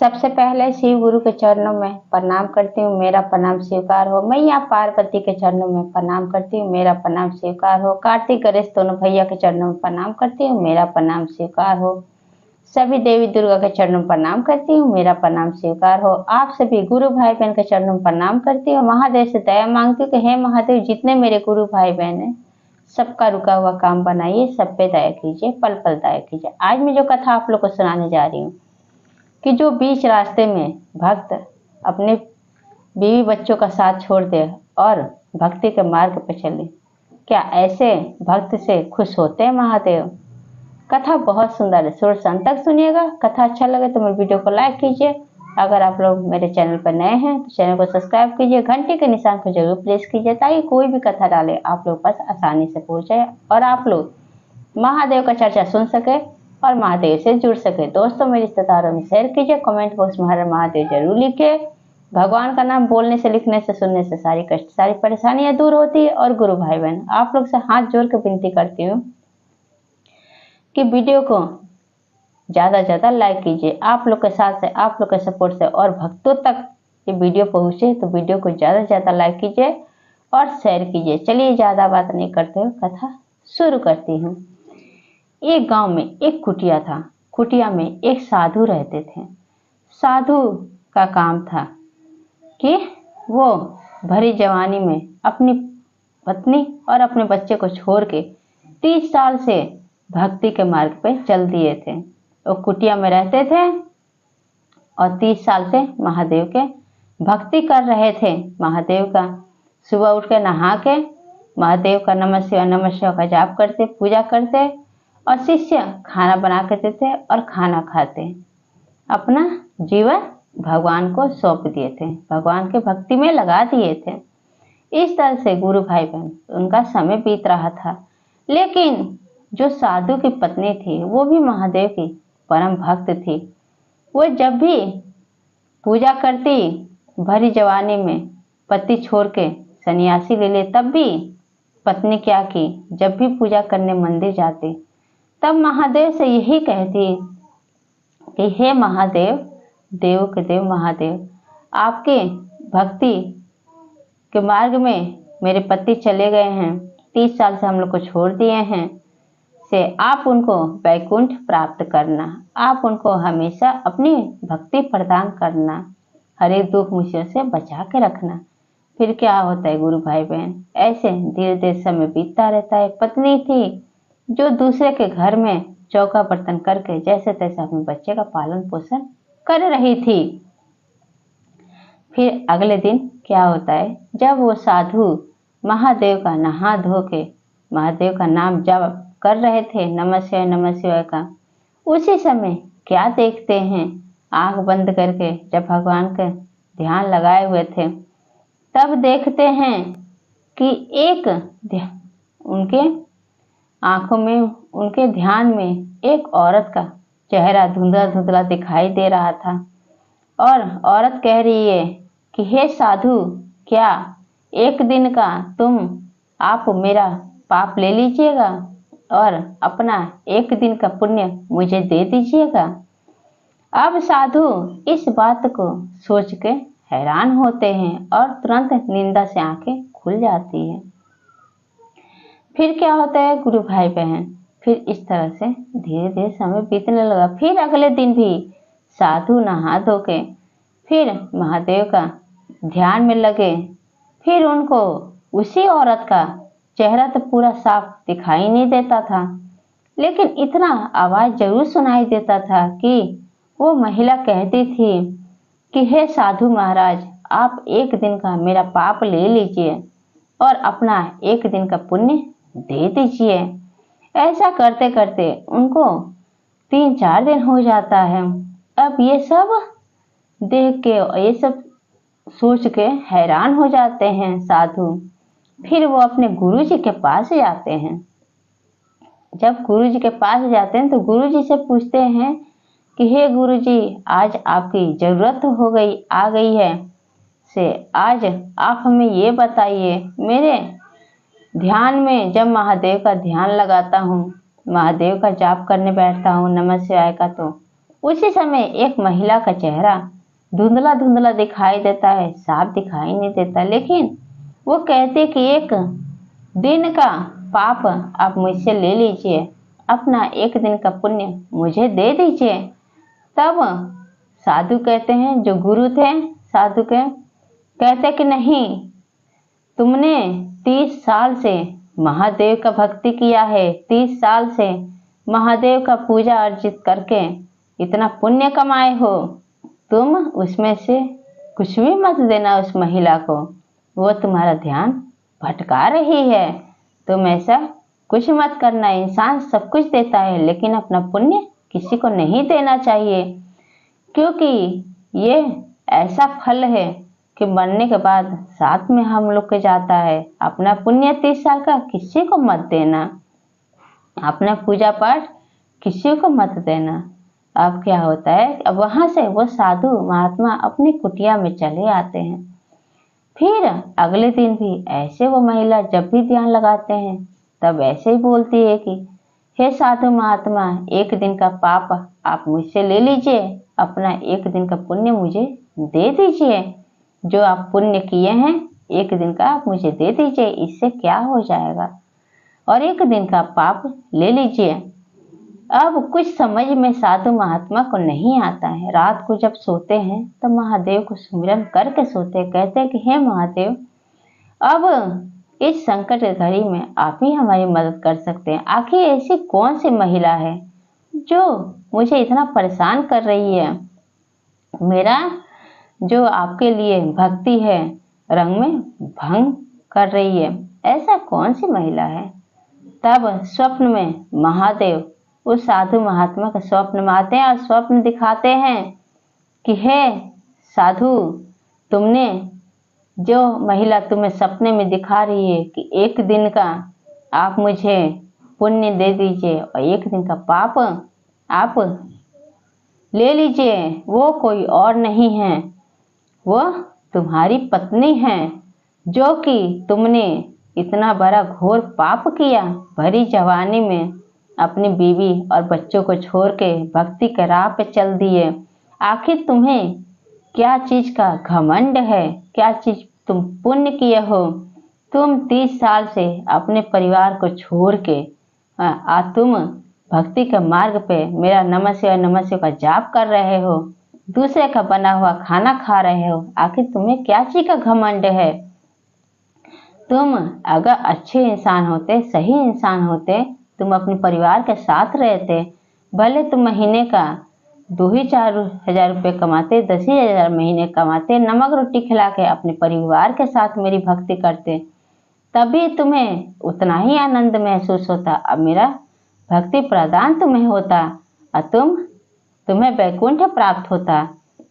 सबसे पहले शिव गुरु के चरणों में प्रणाम करती हूँ, मेरा प्रणाम स्वीकार हो। मैया पार्वती के चरणों में प्रणाम करती हूँ, मेरा प्रणाम स्वीकार हो। कार्तिक गणेश दोनों भैया के चरणों में प्रणाम करती हूँ, मेरा प्रणाम स्वीकार हो। सभी देवी दुर्गा के चरणों में प्रणाम करती हूँ, मेरा प्रणाम स्वीकार हो। आप सभी गुरु भाई बहन के चरणों में प्रणाम करती हूँ। महादेव से दया मांगती हूँ कि हे महादेव, जितने मेरे गुरु भाई बहन हैं, सबका रुका हुआ काम बनाइए, सब पे दया कीजिए, पल पल दया कीजिए। आज मैं जो कथा आप लोग को सुनाने जा रही हूँ कि जो बीच रास्ते में भक्त अपने बीवी बच्चों का साथ छोड़ दे और भक्ति के मार्ग पर चले, क्या ऐसे भक्त से खुश होते हैं महादेव? कथा बहुत सुंदर है, शुरू से अंत तक सुनिएगा। कथा अच्छा लगे तो मेरे वीडियो को लाइक कीजिए। अगर आप लोग मेरे चैनल पर नए हैं तो चैनल को सब्सक्राइब कीजिए, घंटी के निशान को जरूर प्रेस कीजिए ताकि कोई भी कथा डाले आप लोग पास आसानी से पहुंच जाए और आप लोग महादेव का चर्चा सुन सके और महादेव से जुड़ सके। दोस्तों, मेरे रिश्तेदारों में शेयर कीजिए, कमेंट बॉक्स में हर महादेव जरूर लिखिए। भगवान का नाम बोलने से, लिखने से, सुनने से सारी कष्ट, सारी परेशानियां दूर होती है। और गुरु भाई बहन, आप लोग से हाथ जोड़ के विनती करती हूँ कि वीडियो को ज्यादा ज्यादा लाइक कीजिए। आप लोग के साथ से, आप लोग के सपोर्ट से और भक्तों तक ये वीडियो पहुंचे तो वीडियो को ज्यादा से ज्यादा लाइक कीजिए और शेयर कीजिए। चलिए ज्यादा बात नहीं करते हुए कथा शुरू करती हूँ। एक गांव में एक कुटिया था। कुटिया में एक साधु रहते थे। साधु का काम था कि वो भरी जवानी में अपनी पत्नी और अपने बच्चे को छोड़ के 30 साल से भक्ति के मार्ग पे चल दिए थे। वो कुटिया में रहते थे और 30 साल से महादेव के भक्ति कर रहे थे। महादेव का सुबह उठ के नहा के महादेव का नमः शिवाय का जाप करते, पूजा करते और शिष्य खाना बना के देते और खाना खाते। अपना जीवन भगवान को सौंप दिए थे, भगवान के भक्ति में लगा दिए थे। इस तरह से गुरु भाई बहन उनका समय बीत रहा था। लेकिन जो साधु की पत्नी थी वो भी महादेव की परम भक्त थी। वो जब भी पूजा करती, भरी जवानी में पति छोड़ के सन्यासी ले ले, तब भी पत्नी क्या की, जब भी पूजा करने मंदिर जाती तब महादेव से यही कहती कि हे महादेव, देव के देव महादेव, आपके भक्ति के मार्ग में मेरे पति चले गए हैं, 30 साल से हम लोग को छोड़ दिए हैं, से आप उनको वैकुंठ प्राप्त करना, आप उनको हमेशा अपनी भक्ति प्रदान करना, हर एक दुख मुसीबत से बचा के रखना। फिर क्या होता है गुरु भाई बहन, ऐसे धीरे धीरे समय बीतता रहता है। पत्नी थी जो दूसरे के घर में चौका बर्तन करके जैसे तैसे अपने बच्चे का पालन पोषण कर रही थी। फिर अगले दिन क्या होता है, जब वो साधु महादेव का नहा धो के महादेव का नाम जप कर रहे थे, नमः शिवाय का, उसी समय क्या देखते हैं, आंख बंद करके जब भगवान का ध्यान लगाए हुए थे तब देखते हैं कि एक उनके आंखों में, उनके ध्यान में एक औरत का चेहरा धुंधला धुंधला दिखाई दे रहा था। और औरत कह रही है कि हे साधु, क्या एक दिन का आप मेरा पाप ले लीजिएगा और अपना एक दिन का पुण्य मुझे दे दीजिएगा। अब साधु इस बात को सोच के हैरान होते हैं और तुरंत निंदा से आंखें खुल जाती है। फिर क्या होता है गुरु भाई बहन, फिर इस तरह से धीरे धीरे समय बीतने लगा। फिर अगले दिन भी साधु नहा धो के फिर महादेव का ध्यान में लगे। फिर उनको उसी औरत का चेहरा तो पूरा साफ दिखाई नहीं देता था, लेकिन इतना आवाज जरूर सुनाई देता था कि वो महिला कहती थी कि हे साधु महाराज, आप एक दिन का मेरा पाप ले लीजिए और अपना एक दिन का पुण्य दे दीजिए। ऐसा करते करते उनको 3-4 दिन हो जाता है। अब ये सब देख के, ये सब सोच के हैरान हो जाते हैं साधु। फिर वो अपने गुरुजी के पास जाते हैं। जब गुरुजी के पास जाते हैं तो गुरुजी से पूछते हैं कि हे गुरुजी, आज आपकी जरूरत आ गई है, से आज आप हमें ये बताइए, मेरे ध्यान में जब महादेव का ध्यान लगाता हूँ, महादेव का जाप करने बैठता हूँ नमः शिवाय का, तो उसी समय एक महिला का चेहरा धुंधला धुंधला दिखाई देता है, साफ दिखाई नहीं देता, लेकिन वो कहते कि एक दिन का पाप आप मुझसे ले लीजिए, अपना एक दिन का पुण्य मुझे दे दीजिए। तब साधु कहते हैं, जो गुरु थे साधु के, कहते कि नहीं, तुमने 30 साल से महादेव का भक्ति किया है, 30 साल से महादेव का पूजा अर्जित करके इतना पुण्य कमाए हो, तुम उसमें से कुछ भी मत देना उस महिला को, वो तुम्हारा ध्यान भटका रही है। तुम ऐसा कुछ मत करना। इंसान सब कुछ देता है लेकिन अपना पुण्य किसी को नहीं देना चाहिए, क्योंकि ये ऐसा फल है कि मरने के बाद साथ में हम लोग के जाता है। अपना पुण्य 30 साल का किसी को मत देना, अपना पूजा पाठ किसी को मत देना। अब क्या होता है, अब वहां से वो साधु महात्मा अपनी कुटिया में चले आते हैं। फिर अगले दिन भी ऐसे वो महिला जब भी ध्यान लगाते हैं तब ऐसे ही बोलती है कि हे साधु महात्मा, एक दिन का पाप आप मुझसे ले लीजिए, अपना एक दिन का पुण्य मुझे दे दीजिए। जो आप पुण्य किए हैं एक दिन का आप मुझे दे दीजिए, इससे क्या हो जाएगा, और एक दिन का पाप ले लीजिए। अब कुछ समझ में साधु महात्मा को नहीं आता है। रात को जब सोते हैं तो महादेव को सुमिरन करके सोते, कहते हैं कि हे महादेव, अब इस संकट की घड़ी में आप ही हमारी मदद कर सकते हैं। आखिर ऐसी कौन सी महिला है जो मुझे इतना परेशान कर रही है, मेरा जो आपके लिए भक्ति है रंग में भंग कर रही है, ऐसा कौन सी महिला है। तब स्वप्न में महादेव उस साधु महात्मा के स्वप्न में आते हैं और स्वप्न दिखाते हैं कि हे साधु, तुमने जो महिला तुम्हें सपने में दिखा रही है कि एक दिन का आप मुझे पुण्य दे दीजिए और एक दिन का पाप आप ले लीजिए, वो कोई और नहीं है, वो तुम्हारी पत्नी है, जो कि तुमने इतना बड़ा घोर पाप किया, भरी जवानी में अपनी बीवी और बच्चों को छोड़ के भक्ति के राह पे चल दिए। आखिर तुम्हें क्या चीज का घमंड है, क्या चीज तुम पुण्य किए हो। तुम 30 साल से अपने परिवार को छोड़ के तुम भक्ति के मार्ग पे मेरा नमः शिवाय का जाप कर रहे हो, दूसरे का बना हुआ खाना खा रहे हो। आखिर तुम्हें क्या चीज का घमंड है। तुम अगर अच्छे इंसान होते, सही इंसान होते, तुम अपने परिवार के साथ रहते, भले तुम महीने का 2-4 हजार रुपये कमाते, 10 हजार महीने कमाते, नमक रोटी खिला के अपने परिवार के साथ मेरी भक्ति करते, तभी तुम्हें उतना ही आनंद महसूस होता। अब मेरा भक्ति प्रदान तुम्हें होता और तुम्हें वैकुंठ प्राप्त होता।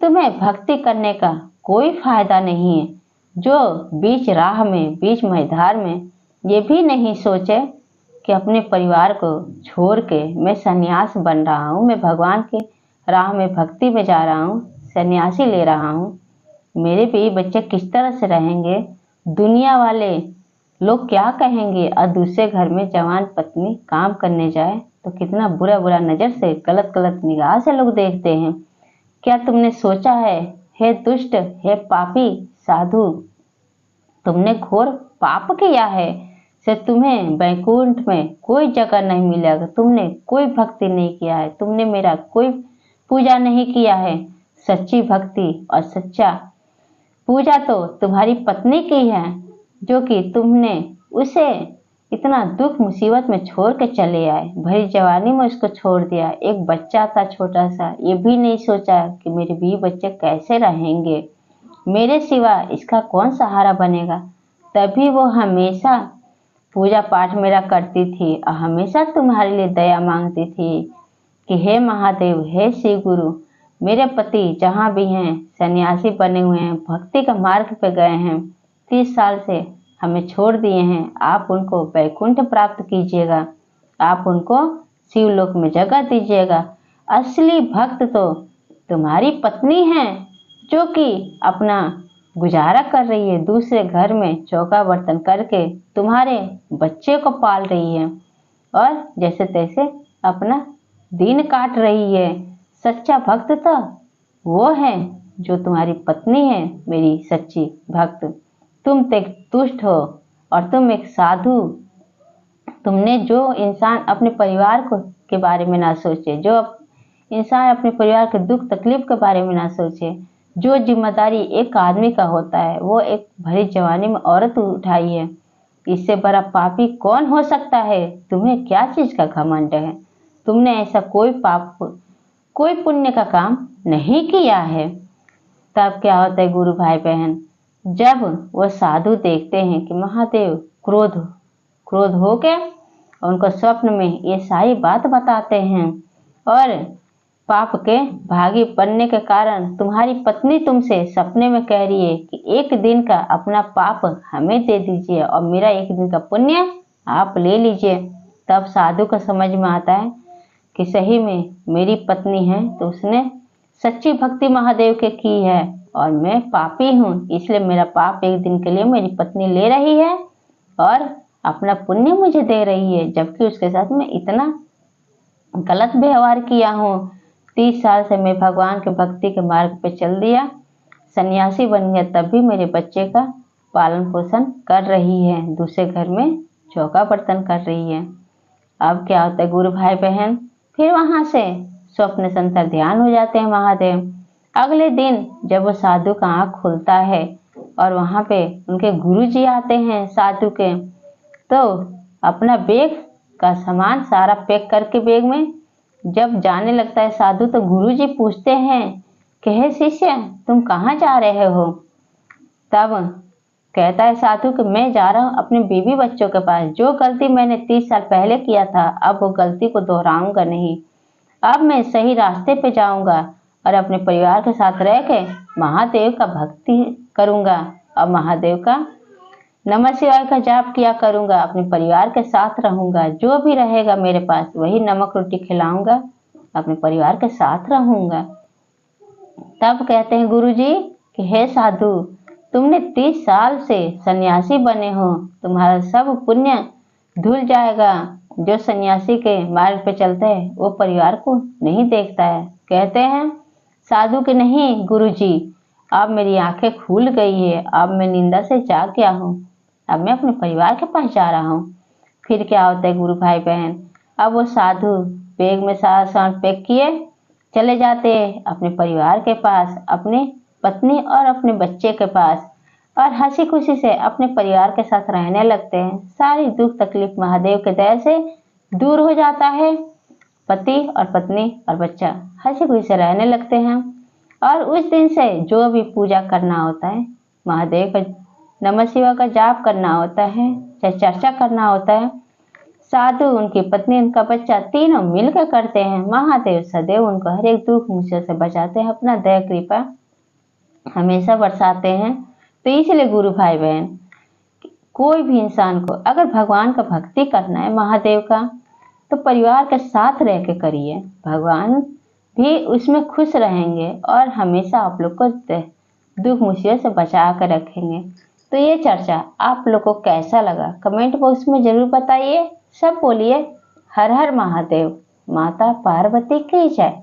तुम्हें भक्ति करने का कोई फायदा नहीं है, जो बीच राह में, बीच मैदान में ये भी नहीं सोचे कि अपने परिवार को छोड़ के मैं सन्यास बन रहा हूँ, मैं भगवान के राह में भक्ति में जा रहा हूँ, सन्यासी ले रहा हूँ, मेरे भी बच्चे किस तरह से रहेंगे, दुनिया वाले लोग क्या कहेंगे। और दूसरे घर में जवान पत्नी काम करने जाए तो कितना बुरा बुरा नज़र से, गलत गलत निगाह से लोग देखते हैं। क्या तुमने सोचा है, हे दुष्ट, हे पापी साधु, तुमने घोर पाप किया है, से तुम्हें वैकुंठ में कोई जगह नहीं मिलेगा। तुमने कोई भक्ति नहीं किया है, तुमने मेरा कोई पूजा नहीं किया है। सच्ची भक्ति और सच्चा पूजा तो तुम्हारी पत्नी की है, जो कि तुमने उसे इतना दुख मुसीबत में छोड़ के चले आए, भरी जवानी में उसको छोड़ दिया। एक बच्चा था छोटा सा, ये भी नहीं सोचा कि मेरे भी बच्चे कैसे रहेंगे, मेरे सिवा इसका कौन सहारा बनेगा। तभी वो हमेशा पूजा पाठ मेरा करती थी और हमेशा तुम्हारे लिए दया मांगती थी कि हे महादेव, हे शिव गुरु, मेरे पति जहाँ भी हैं सन्यासी बने हुए हैं, भक्ति का मार्ग पे गए हैं, 30 साल से हमें छोड़ दिए हैं, आप उनको वैकुंठ प्राप्त कीजिएगा, आप उनको शिवलोक में जगह दीजिएगा। असली भक्त तो तुम्हारी पत्नी है, जो कि अपना गुजारा कर रही है, दूसरे घर में चौका बर्तन करके तुम्हारे बच्चे को पाल रही है और जैसे तैसे अपना दिन काट रही है। सच्चा भक्त तो वो है जो तुम्हारी पत्नी है, मेरी सच्ची भक्त। तुम एक दुष्ट हो और तुम एक साधु। तुमने जो इंसान अपने परिवार को के बारे में ना सोचे, जो इंसान अपने परिवार के दुख तकलीफ के बारे में ना सोचे, जो जिम्मेदारी एक आदमी का होता है वो एक भरी जवानी में औरत उठाई है, इससे बड़ा पापी कौन हो सकता है? तुम्हें क्या चीज का घमंड है? तुमने ऐसा कोई पाप कोई पुण्य का काम नहीं किया है। तब क्या होता है गुरु भाई बहन, जब वो साधु देखते हैं कि महादेव क्रोध क्रोध हो के उनको स्वप्न में ये सारी बात बताते हैं और पाप के भागी बनने के कारण तुम्हारी पत्नी तुमसे सपने में कह रही है कि एक दिन का अपना पाप हमें दे दीजिए और मेरा एक दिन का पुण्य आप ले लीजिए। तब साधु को समझ में आता है कि सही में मेरी पत्नी है तो उसने सच्ची भक्ति महादेव के की है और मैं पापी हूँ, इसलिए मेरा पाप एक दिन के लिए मेरी पत्नी ले रही है और अपना पुण्य मुझे दे रही है, जबकि उसके साथ मैं इतना गलत व्यवहार किया हूँ। 30 साल से मैं भगवान के भक्ति के मार्ग पे चल दिया, सन्यासी बन गया, तब भी मेरे बच्चे का पालन पोषण कर रही है, दूसरे घर में चौका बर्तन कर रही है। अब क्या होता है गुरु भाई बहन, फिर वहां से स्वप्न संतर ध्यान हो जाते हैं महादेव। अगले दिन जब वो साधु का आँख खुलता है और वहां पे उनके गुरुजी आते हैं साधु के, तो अपना बैग का सामान सारा पैक करके बैग में जब जाने लगता है साधु, तो गुरुजी पूछते हैं कि हे शिष्य तुम कहाँ जा रहे हो? तब कहता है साधु कि मैं जा रहा हूँ अपने बीवी बच्चों के पास। जो गलती मैंने 30 साल पहले किया था अब वो गलती को दोहराऊंगा नहीं। अब मैं सही रास्ते पे जाऊंगा और अपने परिवार के साथ रह के महादेव का भक्ति करूंगा और महादेव का नमः शिवाय का जाप किया करूंगा, अपने परिवार के साथ रहूंगा, जो भी रहेगा मेरे पास वही नमक रोटी खिलाऊंगा, अपने परिवार के साथ रहूंगा। तब कहते हैं गुरुजी कि हे साधु तुमने 30 साल से सन्यासी बने हो, तुम्हारा सब पुण्य धुल जाएगा। जो सन्यासी के मार्ग पे चलता है वो परिवार को नहीं देखता है। कहते हैं साधु के नहीं गुरुजी, अब मेरी आंखें खुल गई है, अब मैं निंदा से जाग गया हूँ, अब मैं अपने परिवार के पास जा रहा हूँ। फिर क्या होता है गुरु भाई बहन, अब वो साधु बैग में सारा सामान पैक किए चले जाते हैं अपने परिवार के पास, अपनी पत्नी और अपने बच्चे के पास, और हंसी खुशी से अपने परिवार के साथ रहने लगते हैं। सारी दुख तकलीफ महादेव के दया से दूर हो जाता है। पति और पत्नी और बच्चा हंसी खुशी से रहने लगते हैं और उस दिन से जो भी पूजा करना होता है, महादेव का नमः शिवाय का जाप करना होता है, चाहे चर्चा करना होता है, साधु उनकी पत्नी उनका बच्चा तीनों मिलकर करते हैं। महादेव सदैव उनको हर एक दुख मुसीबत से बचाते हैं, अपना दया कृपा हमेशा बरसाते हैं। तो इसलिए गुरु भाई बहन, कोई भी इंसान को अगर भगवान का भक्ति करना है महादेव का, तो परिवार के साथ रह के करिए, भगवान भी उसमें खुश रहेंगे और हमेशा आप लोग को दुख मुसीबत से बचा कर रखेंगे। तो ये चर्चा आप लोग को कैसा लगा कमेंट बॉक्स में जरूर बताइए। सब बोलिए हर हर महादेव, माता पार्वती की जय।